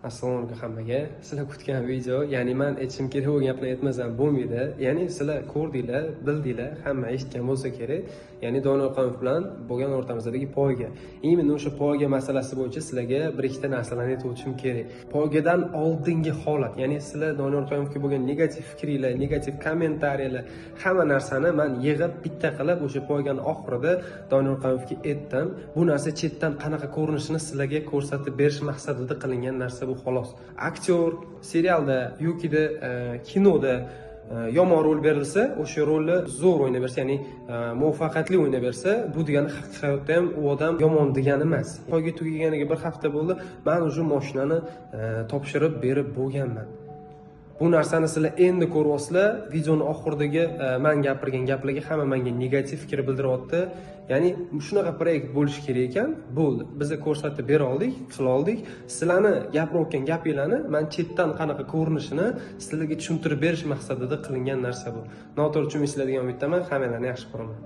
Assalomu alaykum hammaga. Sizlar kutgan video, ya'ni men aytishim kerak bo'lgan gaplarni aytmasam bo'lmaydi. Ya'ni sizlar ko'rdinglar, bildinglar, hamma eshitgan bo'lsa kerak. Ya'ni Doniyor Qayumov bilan bo'lgan o'rtamizdagi poyga. Именно o'sha poyga masalasi bo'yicha sizlarga bir ikkita narsalarni aytib o'tishim kerak. Poygadan oldingi holat, ya'ni sizlar Doniyor Qayumovga bo'lgan negativ fikringlar, negativ kommentariyalar, hamma narsani men yig'ib bitta qilib o'sha poygani oxirida Doniyor Qayumovga aytdim. Bu narsa chetdan qanaqa ko'rinishini sizlarga ko'rsatib berish maqsadida qilingan narsa bu xolos. Aktyor serialda yoki kinoda yomon rol berilsa, o'sha rolni zo'r o'ynaversa, ya'ni muvaffaqiyatli o'ynaversa, bu degani haqiqiy hayotda ham u odam yomon degani emas. Poyga tugaganiga bir hafta bo'ldi, men o'sha mashinani topshirib berib bo'lganman. Bu narsani sizlar endi ko'ryapsizlar. Videoni oxiridagi men gapirgan gaplarga hamma menga negativ fikr bildiryapti. Ya'ni shunaqa proyekt bo'lishi kerak ekan, bo'ldi. Biz ko'rsatib bera oldik, qila oldik. Sizlarni gapirayotgan gapinglarni men chetdan qanaqa ko'rinishini sizlarga tushuntirib berish maqsadida qilingan narsa bu. Noto'g'ri tushunmaysizlar degan umiddaman. Hammalarni yaxshi ko'raman.